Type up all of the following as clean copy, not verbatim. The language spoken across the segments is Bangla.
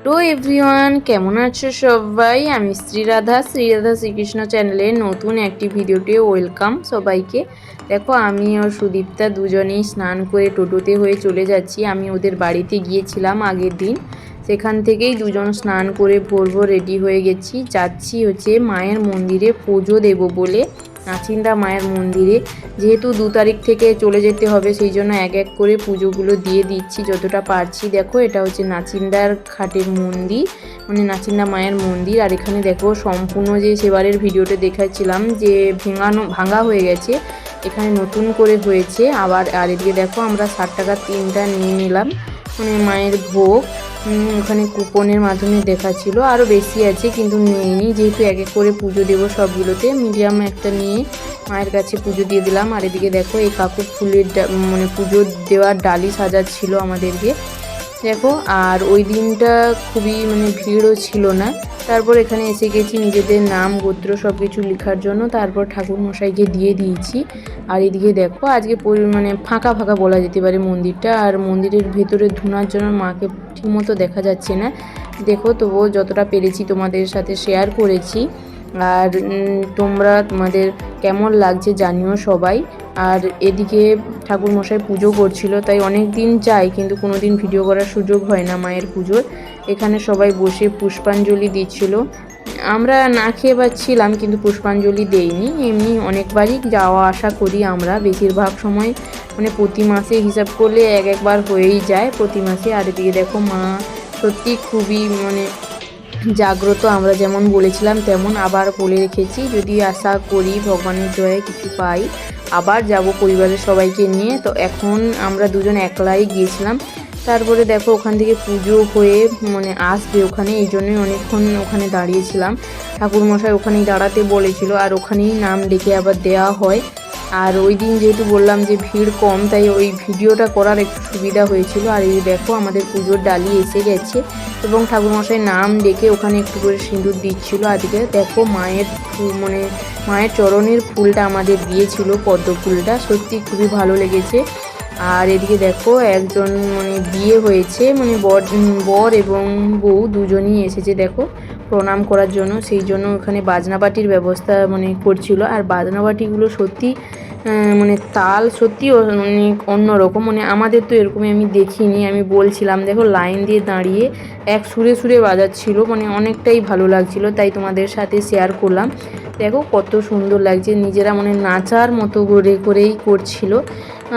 হ্যালো এভরিওয়ান, কেমন আছো সবাই? আমি শ্রীরাধা শ্রীকৃষ্ণ চ্যানেলের নতুন একটি ভিডিওতে ওয়েলকাম সবাইকে। দেখো, আমি আর সুদীপ্তা দুজনেই স্নান করে টোটোতে হয়ে চলে যাচ্ছি। আমি ওদের বাড়িতে গিয়েছিলাম আগের দিন, সেখান থেকেই দুজন স্নান করে ভোর রেডি হয়ে গেছি। যাচ্ছি হচ্ছে মায়ের মন্দিরে পুজো দেব বলে, নাচিন্দা মায়ের মন্দিরে। যেহেতু 2 তারিখ থেকে চলে যেতে হবে, সেই জন্য এক এক করে পুজোগুলো দিয়ে দিচ্ছি যতটা পারছি। দেখো, এটা হচ্ছে নাচিন্দার ঘাটের মন্দির, মানে নাচিন্দা মায়ের মন্দির। আর এখানে দেখো সম্পূর্ণ যে সেবারের ভিডিওতে দেখাচ্ছিলাম যে ভাঙা হয়ে গেছে, এখানে নতুন করে হয়েছে আবার। আর এদিকে দেখো আমরা 60 টাকার 3টা নিয়ে নিলাম, মানে মায়ের ভোগ। ওখানে কুপনের মাধ্যমে দেখাচ্ছিল আরও বেশি আছে, কিন্তু নেইনি, যেহেতু এক এক করে পুজো দেবো সবগুলোতে। মিডিয়াম একটা নিয়ে মায়ের কাছে পুজো দিয়ে দিলাম। আর এদিকে দেখো এই কাকু ফুলের মানে পুজো দেওয়ার ডালি সাজাচ্ছিল আমাদেরকে, দেখো। আর ওই দিনটা খুবই মানে ভিড়ও ছিল না। তারপর এখানে এসে গেছি নিজেদের নাম গোত্র সব কিছু লেখার জন্য, তারপর ঠাকুর মশাইকে দিয়ে দিয়েছি। আর এদিকে দেখো আজকে মানে ফাঁকা ফাঁকা বলা যেতে পারে মন্দিরটা। আর মন্দিরের ভেতরে ধুনার জন্য মাকে ঠিকমতো দেখা যাচ্ছে না, দেখো। তবুও যতটা পেরেছি তোমাদের সাথে শেয়ার করেছি। আর তোমাদের কেমন লাগছে জানিও সবাই। আর এদিকে ঠাকুর মশাই পুজো করছিল, তাই অনেক দিন যাই কিন্তু কোনো দিন ভিডিও করার সুযোগ হয় না মায়ের পুজোর। এখানে সবাই বসে পুষ্পাঞ্জলি দিচ্ছিল। আমরা না খেয়ে পাচ্ছিলাম, কিন্তু পুষ্পাঞ্জলি দেইনি, এমনি অনেকবারই যাওয়া আসা করি আমরা বেশিরভাগ সময়, মানে প্রতি মাসে হিসাব করলে একবার হয়েই যায় প্রতি মাসে। আর এদিকে দেখো মা সত্যি খুবই মানে জাগ্রত, আমরা যেমন বলেছিলাম তেমন আবার বলে রেখেছি, যদি আশা করি ভগবানের দয়ায় কিছু পাই আবার যাব পরিবারের সবাইকে নিয়ে। তো এখন আমরা দুজন একলাই গিয়েছিলাম। তারপরে দেখো ওখান থেকে পুজো হয়ে মানে আসবে ওখানে, এই জন্যই অনেকক্ষণ ওখানে দাঁড়িয়েছিলাম। ঠাকুরমশাই ওখানেই দাঁড়াতে বলেছিল, আর ওখানেই নাম ডেকে আবার দেওয়া হয়। আর ওই দিন যেহেতু বললাম যে ভিড় কম, তাই ওই ভিডিওটা করার একটু সুবিধা হয়েছিল। আর এই দেখো আমাদের পুজোর ডালি এসে গেছে, এবং ঠাকুরমশাই নাম ডেকে ওখানে একটু করে সিঁদুর দিচ্ছিল। আজকে দেখো মায়ের মানে মায়ের চরণের ফুলটা আমাদের দিয়েছিল, পদ্ম ফুলটা, সত্যি খুবই ভালো লেগেছে। আর এদিকে দেখো একজন মানে বিয়ে হয়েছে, মানে বর এবং বউ দুজনই এসেছে দেখো প্রণাম করার জন্য, সেই জন্য ওখানে বাজনাবাটির ব্যবস্থা মানে করছিল। আর বাজনাবাটিগুলো সত্যি মানে তাল সত্যি অনেক অন্যরকম, মানে আমাদের তো এরকমই আমি দেখিনি। আমি বলছিলাম দেখো লাইন দিয়ে দাঁড়িয়ে এক সুরে সুরে বাজাচ্ছিল, মানে অনেকটাই ভালো লাগছিল, তাই তোমাদের সাথে শেয়ার করলাম। দেখো কত সুন্দর লাগছে, নিজেরা মানে নাচার মতো করেই করছিল।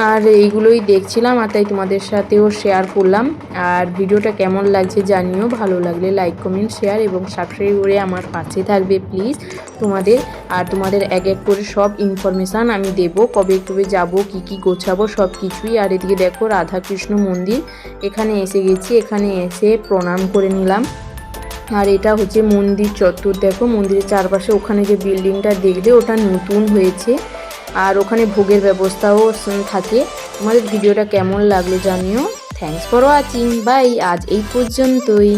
আর এইগুলোই দেখছিলাম, আর তাই তোমাদের সাথেও শেয়ার করলাম। আর ভিডিওটা কেমন লাগছে জানিও, ভালো লাগলে লাইক কমেন্ট শেয়ার এবং সাবস্ক্রাইব করে আমার পাশে থাকবে প্লিজ তোমাদের। আর তোমাদের এক এক করে সব ইনফরমেশান আমি দেব, কবে কবে যাব, কি গোছাবো সব কিছুই। আর এদিকে দেখো রাধাকৃষ্ণ মন্দির, এখানে এসে গেছি, এখানে এসে প্রণাম করে নিলাম। আর এটা হচ্ছে মন্দির চত্বর, দেখো মন্দিরের চারপাশে ওখানে যে বিল্ডিংটা দেখলে ওটা নতুন হয়েছে। আর ওখানে ভোগের ব্যবস্থাও থাকে। তোমাদের ভিডিওটা কেমন লাগলো জানিও। থ্যাঙ্কস ফর ওয়াচিং, বাই, আজ এই পর্যন্তই।